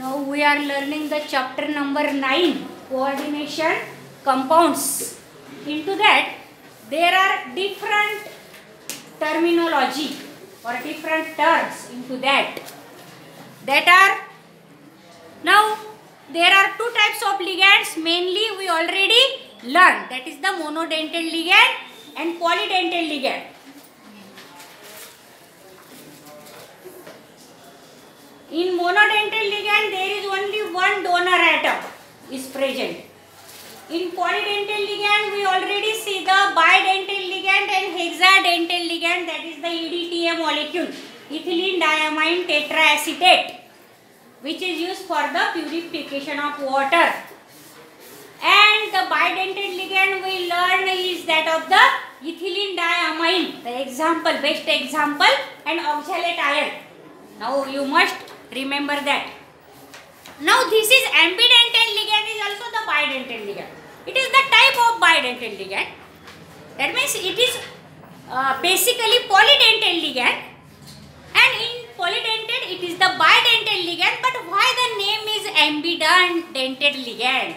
Now we are learning the chapter number 9, coordination compounds. Into that there are different terminology or different terms into that. Now there are two types of ligands, mainly we already learned, that is the monodentate ligand and polydentate ligand. In monodentate ligand there is only one donor atom is present. In polydentate ligand we already see the bidentate ligand and hexadentate ligand, that is the EDTA molecule, ethylene diamine tetraacetate, which is used for the purification of water. And the bidentate ligand we learn is that of the ethylene diamine, the best example, and oxalate ion. Now you must remember that. Now this is ambidentate ligand, is also the bidentate ligand. It is the type of bidentate ligand. That means it is basically polydentate ligand, and in polydentate it is the bidentate ligand. But why the name is ambidentate ligand?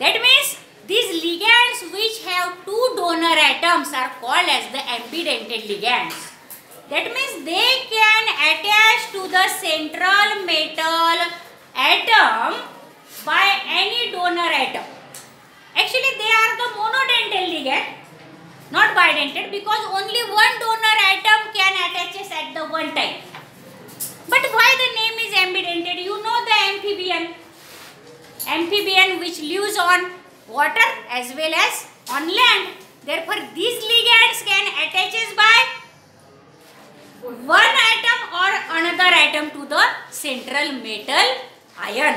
That means these ligands which have two donor atoms are called as the ambidentate ligands. That means they can attach to the central metal atom by any donor atom. Actually they are the monodentate ligand, not bidentate, because only one donor atom can attach at the one time. But why the name is ambidentate? You know the amphibian which lives on water as well as on land. Therefore these ligands can attach by one atom or another atom to the central metal ion.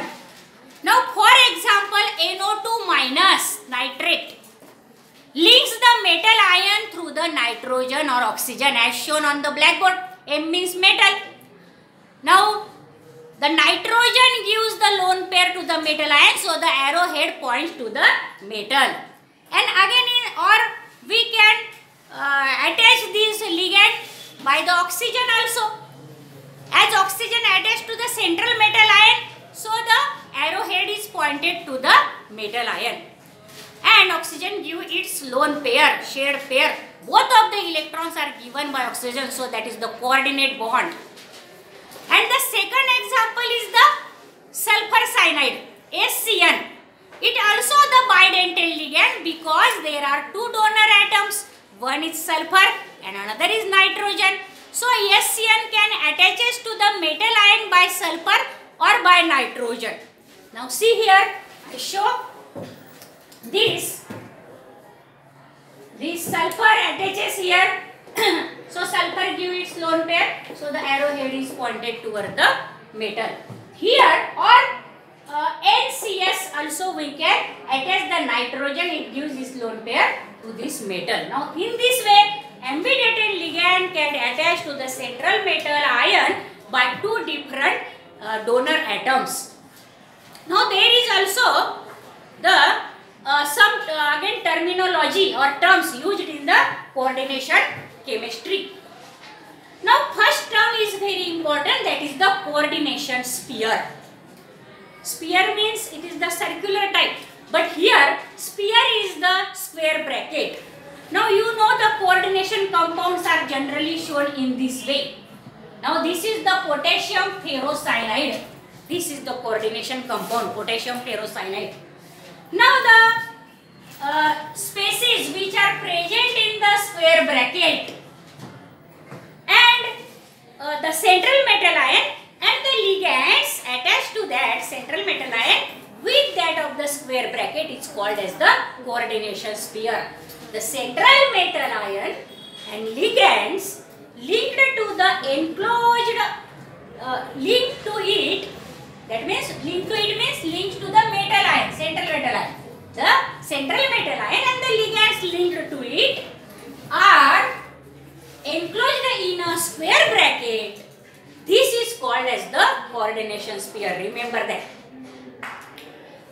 Now for example, NO2 minus nitrate links the metal ion through the nitrogen or oxygen as shown on the blackboard. M means metal. Now the nitrogen gives the lone pair to the metal ion, so the arrowhead points to the metal. And again we can attach this ligand by the oxygen also. As oxygen attached to the central metal ion, so the arrowhead is pointed to the metal ion. And oxygen gives its lone pair, shared pair. Both of the electrons are given by oxygen, so that is the coordinate bond. And the second example is the sulfur cyanide, SCN. It also the bidentate ligand because there are two donor atoms. One is sulfur and another is nitrogen. So SCN can attaches to the metal ion by sulfur or by nitrogen. Now see here, I show this sulfur attaches here. So sulfur gives its lone pair, so the arrowhead is pointed toward the metal. Here or NCS also we can attach the nitrogen, it gives its lone pair to this metal. Now in this way ambidentate ligand can attach to the central metal ion by two different donor atoms. Now there is also the some again terminology or terms used in the coordination chemistry. Now first term is very important, that is the coordination sphere. Sphere means it is the circular type, but here sphere is the square bracket. Now you know the coordination compounds are generally shown in this way. Now this is the potassium ferrocyanide. This is the coordination compound, potassium ferrocyanide. Now the species which are present in the square bracket and the central metal ion and the ligands attached to that central metal ion with that of the square bracket is called as the coordination sphere. The central metal ion and ligands linked to the enclosed linked to it, that means linked to it means linked to the metal ion, central metal ion. The central metal ion and the ligands linked to it are enclosed in a square bracket. This is called as the coordination sphere. Remember that.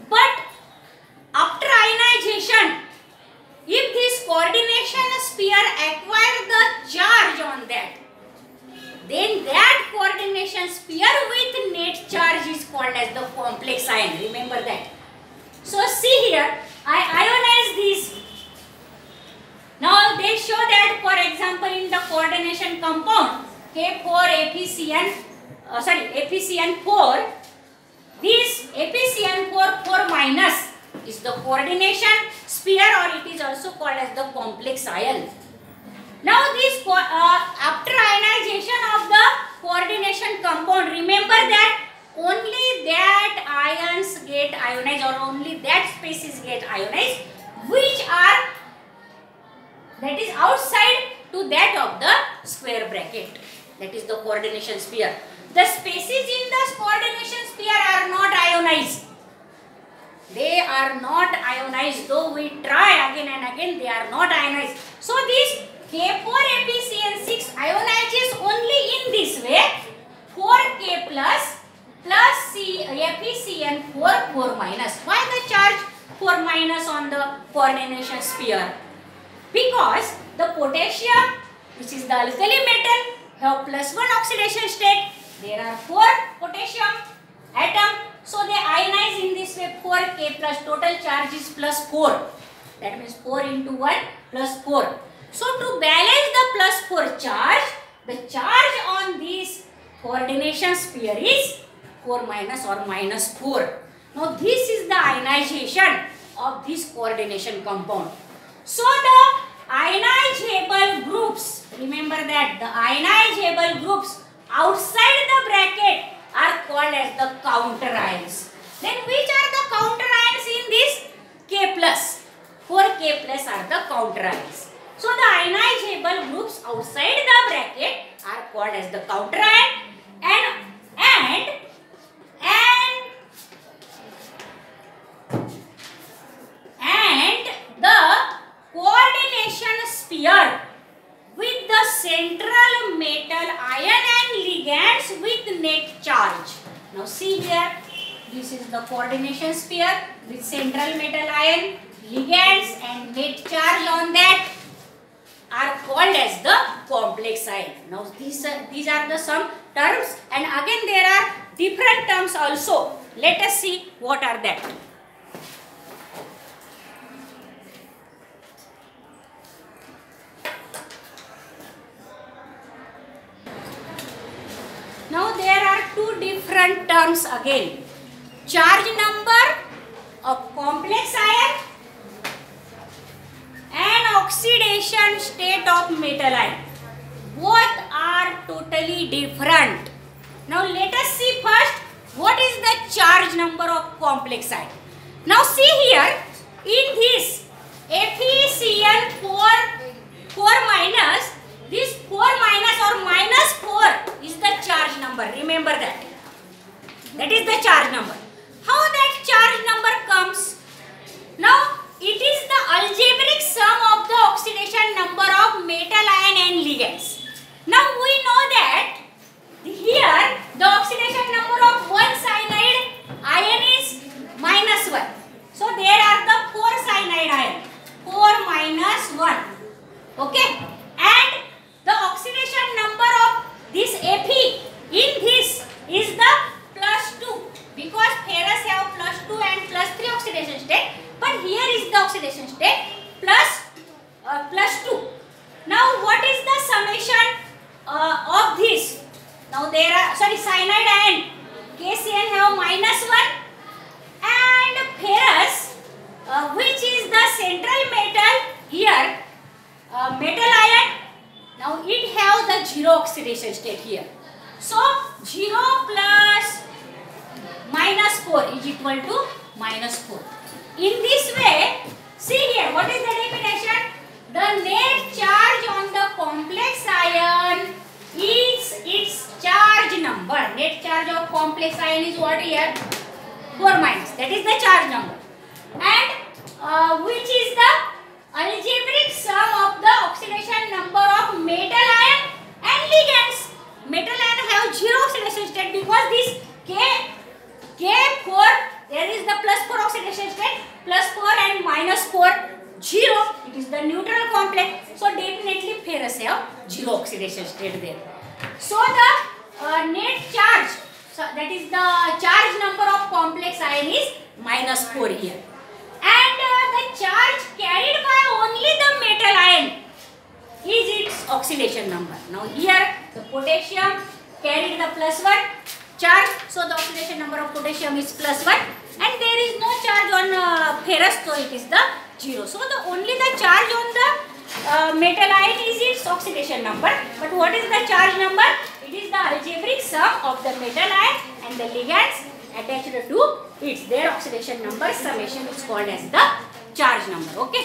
But after ionization, if this coordination sphere acquires the charge on that, then that coordination sphere with net charge is called as the complex ion. Remember that. So see here, I ionize these. Now they show that, for example, in the coordination compound ApCN4, this ApCN4 4 minus is the coordination sphere, or it is also called as the complex ion. Now this after ionization of the coordination compound, remember that only that ions get ionized, or only that species get ionized which are, that is outside to that of the square bracket, that is the coordination sphere. The species in the coordination sphere are not ionized. They are not ionized, though we try again and again, they are not ionized. So this K4ApCN6 ionizes only in this way, 4K plus ApCN4 4 minus. Why the charge 4 minus on the coordination sphere? Because the potassium, which is the alkali metal, have +1 oxidation state. There are 4 potassium atoms, so they ionize in this way, 4K plus, total charge is +4. That means 4 into 1 plus 4. So to balance the +4 charge, the charge on this coordination sphere is 4 minus or -4. Now this is the ionization of this coordination compound. So the ionizable groups, remember that the ionizable groups outside the bracket are called as the counter ions. Then which are the counter ions in this? K plus. 4K plus are the counter ions. So the ionizable groups outside the bracket are called as the counter ion, and the coordination sphere with the central metal ion and ligands with net charge. Now see here, this is the coordination sphere with central metal ion, ligands and net charge on that are called as the complex ion. Now these are the some terms, and again there are different terms also. Let us see what are that. Now there are two different terms again. Charge number of complex ion and oxidation state of metal ion. Both are totally different. Now let us see first what is the charge number of complex ion. Now see here, in this ApCN4 minus, this 4 minus or -4 is the charge number. Remember that. That is the charge number. How that charge number comes? Now it is the algebraic sum of the oxidation number of metal ion and ligands. Now we know that here the oxidation number of one cyanide ion is -1. So there are the 4 cyanide ion. 4 minus 1. Okay. And the oxidation number of this Ap in this is the +2, because ferrous have +2 and +3 oxidation state, but here is the oxidation state +2. Now what is the summation of this? Now there are, cyanide ion KCN have -1, and ferrous, which is the central metal here, metal ion. Now it have the 0 oxidation state here. So 0 plus -4 is equal to -4. In this way, see here, what is the definition? The net charge on the complex ion is its charge number. Net charge of complex ion is what here? 4 minus. That is the charge number. And which is the algebraic sum of the oxidation number of metal ion and ligands. Metal ion have 0 oxidation state, because this K4, there is the +4 oxidation state, +4 and -4, 0. It is the neutral complex. So definitely ferrous have 0 oxidation state there. So the net charge So that is the charge number of complex ion is -4 here. And the charge carried by only the metal ion is its oxidation number. Now here the potassium carried the +1 charge, so the oxidation number of potassium is +1, and there is no charge on ferrous, so it is the 0. So the only the charge on the metal ion is its oxidation number. But what is the charge number? It is the algebraic sum of the metal ion and the ligands attached to its. Their oxidation number summation is called as the charge number. Okay.